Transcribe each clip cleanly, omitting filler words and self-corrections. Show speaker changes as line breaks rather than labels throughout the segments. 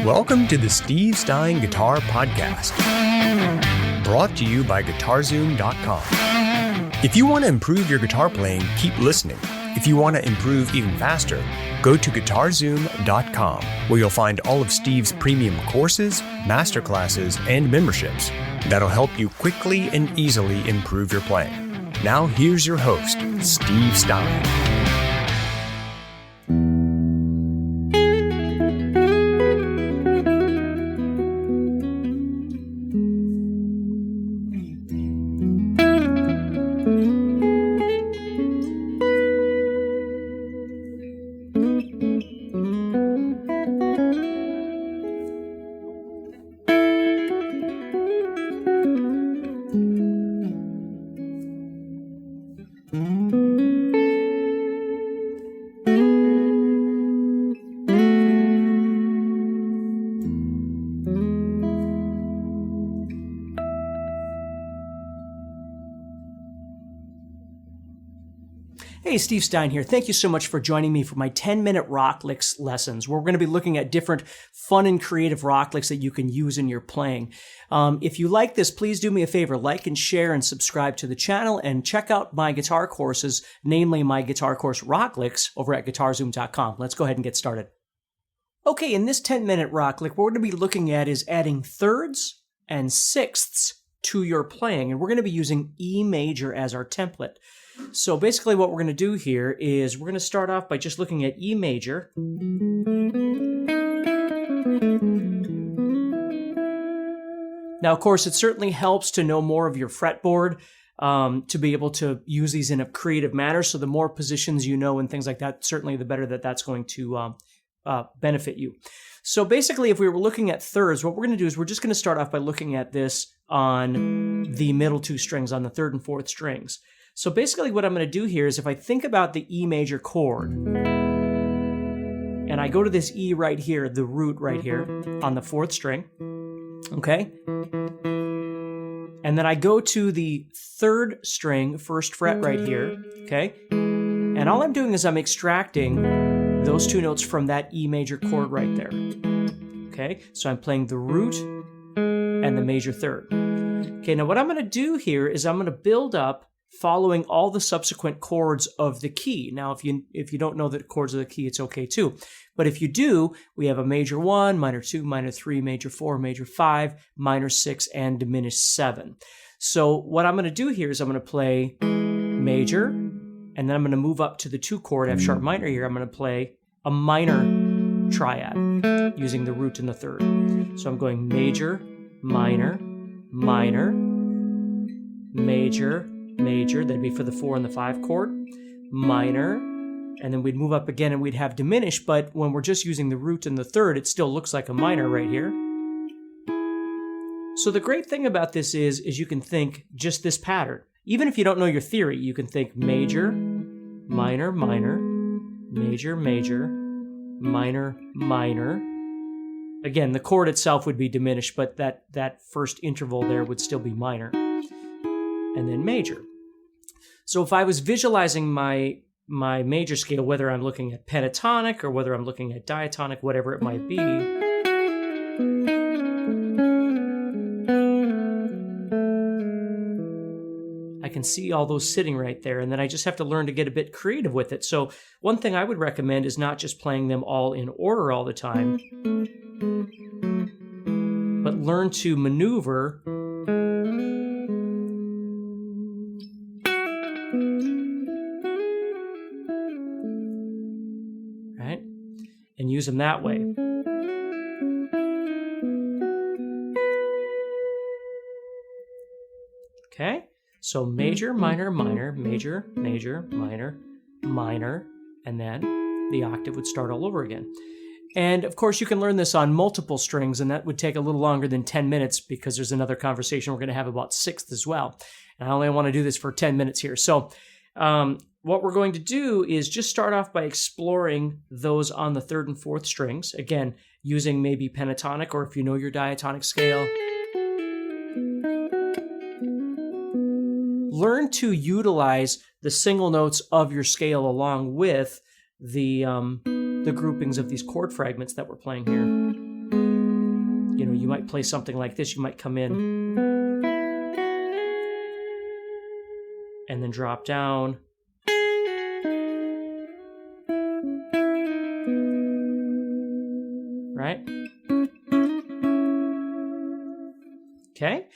Welcome to the Steve Stine Guitar Podcast, brought to you by GuitarZoom.com. If you want to improve your guitar playing, keep listening. If you want to improve even faster, go to GuitarZoom.com, where you'll find all of Steve's premium courses, masterclasses, and memberships that'll help you quickly and easily improve your playing. Now here's your host, Steve Stine.
Hey, Steve Stine here. Thank you so much for joining me for my 10-minute rock licks lessons, where we're going to be looking at different fun and creative rock licks that you can use in your playing. If you like this, please do me a favor, like and share and subscribe to the channel, and check out my guitar courses, namely my guitar course Rock Licks over at GuitarZoom.com. Let's go ahead and get started. Okay, in this 10-minute rock lick, what we're going to be looking at is adding thirds and sixths to your playing, and we're going to be using E major as our template. So basically what we're going to do here is we're going to start off by just looking at E major. Now, of course, it certainly helps to know more of your fretboard to be able to use these in a creative manner. So the more positions you know and things like that, certainly the better that's going to benefit you. So basically, if we were looking at thirds, what we're going to do is we're just going to start off by looking at this on the middle two strings, on the third and fourth strings. So basically what I'm going to do here is if I think about the E major chord, and I go to this E right here, the root right here on the fourth string, okay? And then I go to the third string, first fret right here, okay? And all I'm doing is I'm extracting those two notes from that E major chord right there, okay? So I'm playing the root and the major third. Okay, now what I'm going to do here is I'm going to build up following all the subsequent chords of the key. Now, if you don't know the chords of the key, it's okay too. But if you do, we have a major 1, minor 2, minor 3, major 4, major 5, minor 6, and diminished 7. So what I'm going to do here is I'm going to play major, and then I'm going to move up to the 2 chord F sharp minor here. I'm going to play a minor triad using the root and the third. So I'm going major, minor, minor, major, major, that'd be for the 4 and the 5 chord, minor, and then we'd move up again and we'd have diminished, but when we're just using the root and the third, it still looks like a minor right here. So the great thing about this is you can think just this pattern. Even if you don't know your theory, you can think major, minor, minor, major, major, minor, minor. Again, the chord itself would be diminished, but that first interval there would still be minor. And then major. So if I was visualizing my major scale, whether I'm looking at pentatonic or whether I'm looking at diatonic, whatever it might be, I can see all those sitting right there, and then I just have to learn to get a bit creative with it. So one thing I would recommend is not just playing them all in order all the time, but learn to maneuver and use them that way. Okay? So major, minor, minor, major, major, minor, minor, and then the octave would start all over again. And of course, you can learn this on multiple strings, and that would take a little longer than 10 minutes because there's another conversation we're going to have about sixths as well. And I only want to do this for 10 minutes here. So what we're going to do is just start off by exploring those on the third and fourth strings. Again, using maybe pentatonic, or if you know your diatonic scale. Learn to utilize the single notes of your scale along with the groupings of these chord fragments that we're playing here. you might play something like this. You might come in and then drop down. Right? Okay.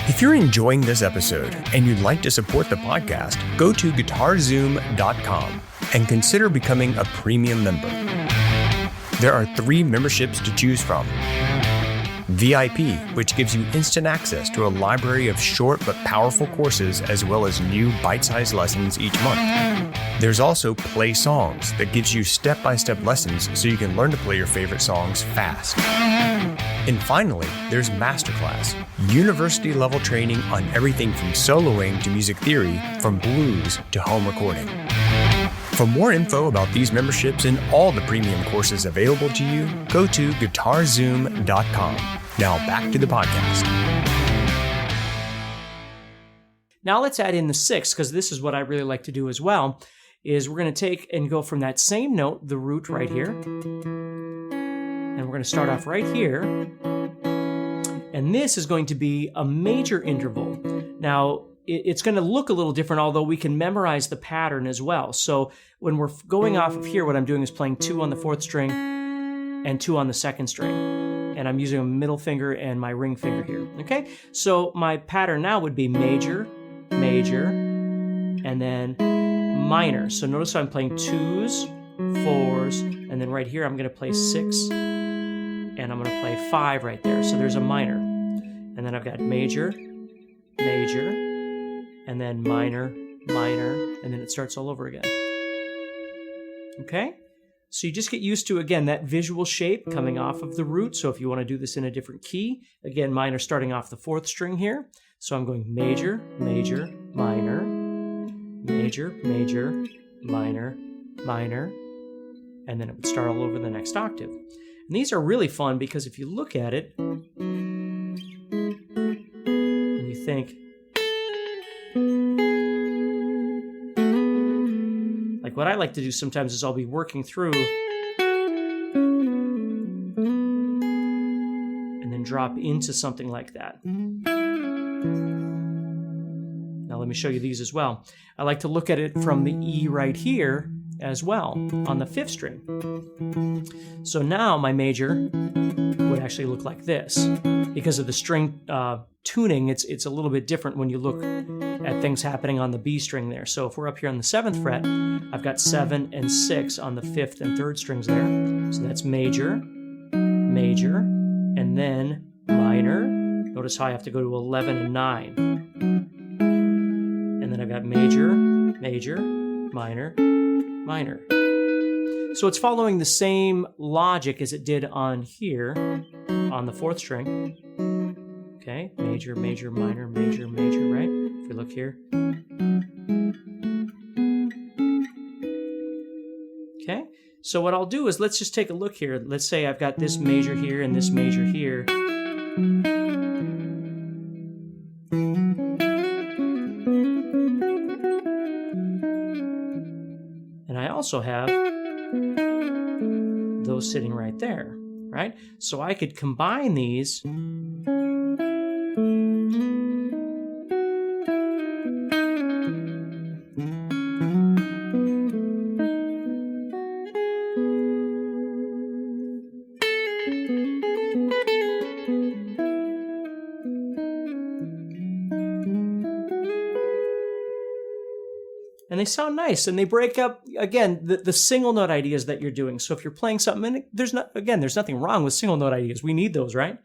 If you're enjoying this episode and you'd like to support the podcast, go to GuitarZoom.com and consider becoming a premium member. There are 3 memberships to choose from. VIP, which gives you instant access to a library of short but powerful courses as well as new bite-sized lessons each month. There's also Play Songs that gives you step-by-step lessons so you can learn to play your favorite songs fast. And finally, there's Masterclass, university-level training on everything from soloing to music theory, from blues to home recording. For more info about these memberships and all the premium courses available to you, go to GuitarZoom.com. Now back to the podcast.
Now let's add in the 6th, because this is what I really like to do as well, is we're going to take and go from that same note, the root right here, and we're going to start off right here, and this is going to be a major interval. Now, it's going to look a little different, although we can memorize the pattern as well. So when we're going off of here, what I'm doing is playing 2 on the 4th string and 2 on the 2nd string. And I'm using a middle finger and my ring finger here, okay? So my pattern now would be major, major, and then minor. So notice I'm playing 2s, 4s, and then right here I'm going to play 6, and I'm going to play 5 right there. So there's a minor. And then I've got major, major, and then minor, minor, and then it starts all over again. Okay? So you just get used to, again, that visual shape coming off of the root. So if you want to do this in a different key, again, minor starting off the 4th string here. So I'm going major, major, minor, major, major, minor, minor, and then it would start all over the next octave. And these are really fun because if you look at it, and you think, like what I like to do sometimes is I'll be working through and then drop into something like that. Now let me show you these as well. I like to look at it from the E right here as well on the 5th string. So now my major would actually look like this. Because of the string tuning, it's a little bit different when you look at things happening on the B string there. So if we're up here on the 7th fret, I've got 7 and 6 on the 5th and 3rd strings there. So that's major, major, and then minor. Notice how I have to go to 11 and 9. And then I've got major, major, minor, minor. So it's following the same logic as it did on here, on the 4th string. Okay, major, major, minor, major, major, right? If we look here. Okay, so what I'll do is let's just take a look here. Let's say I've got this major here and this major here. And I also have those sitting right there, right? So I could combine these and they sound nice, and they break up, again, the single note ideas that you're doing. So if you're playing something, and there's nothing wrong with single note ideas. We need those, right?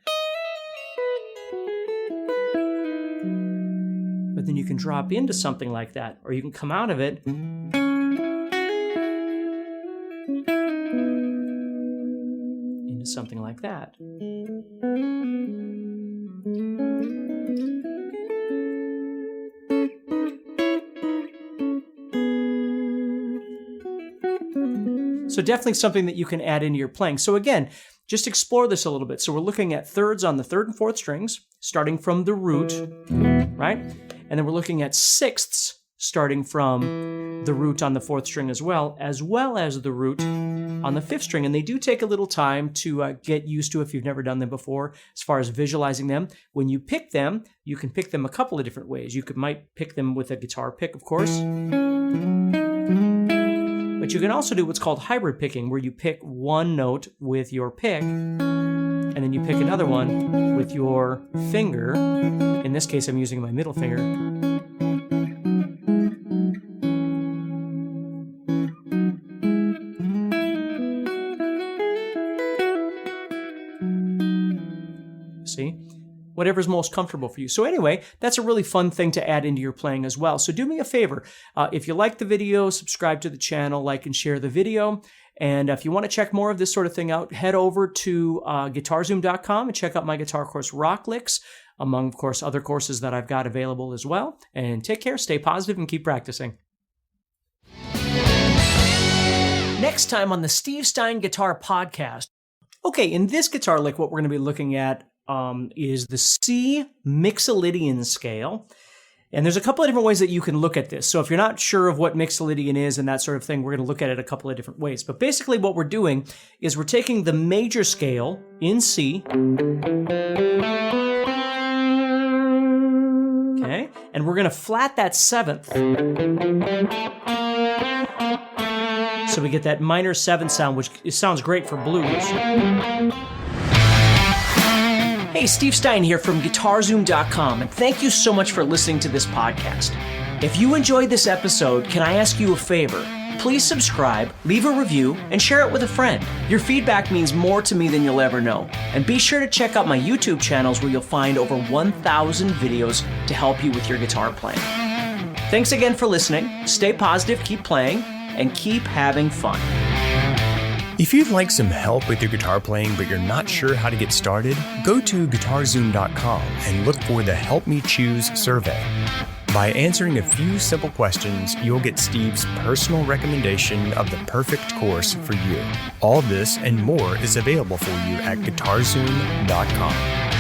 But then you can drop into something like that, or you can come out of it into something like that. So definitely something that you can add into your playing. So again, just explore this a little bit. So we're looking at thirds on the 3rd and 4th strings, starting from the root, right? And then we're looking at sixths, starting from the root on the 4th string as well as the root on the 5th string. And they do take a little time to get used to if you've never done them before, as far as visualizing them. When you pick them, you can pick them a couple of different ways. You might pick them with a guitar pick, of course. But you can also do what's called hybrid picking, where you pick one note with your pick, and then you pick another one with your finger. In this case, I'm using my middle finger. See? Whatever's most comfortable for you. So anyway, that's a really fun thing to add into your playing as well. So do me a favor. If you like the video, subscribe to the channel, like and share the video. And if you want to check more of this sort of thing out, head over to GuitarZoom.com and check out my guitar course, Rock Licks, among, of course, other courses that I've got available as well. And take care, stay positive, and keep practicing. Next time on the Steve Stine Guitar Podcast. Okay, in this guitar lick, what we're going to be looking at is the C Mixolydian scale. And there's a couple of different ways that you can look at this. So if you're not sure of what Mixolydian is and that sort of thing, we're going to look at it a couple of different ways. But basically what we're doing is we're taking the major scale in C, okay, and we're going to flat that 7th. So we get that minor 7th sound, which sounds great for blues. Hey, Steve Stine here from GuitarZoom.com, and thank you so much for listening to this podcast. If you enjoyed this episode, can I ask you a favor? Please subscribe, leave a review, and share it with a friend. Your feedback means more to me than you'll ever know. And be sure to check out my YouTube channels where you'll find over 1,000 videos to help you with your guitar playing. Thanks again for listening. Stay positive, keep playing, and keep having fun.
If you'd like some help with your guitar playing but you're not sure how to get started, go to GuitarZoom.com and look for the Help Me Choose survey. By answering a few simple questions, you'll get Steve's personal recommendation of the perfect course for you. All this and more is available for you at GuitarZoom.com.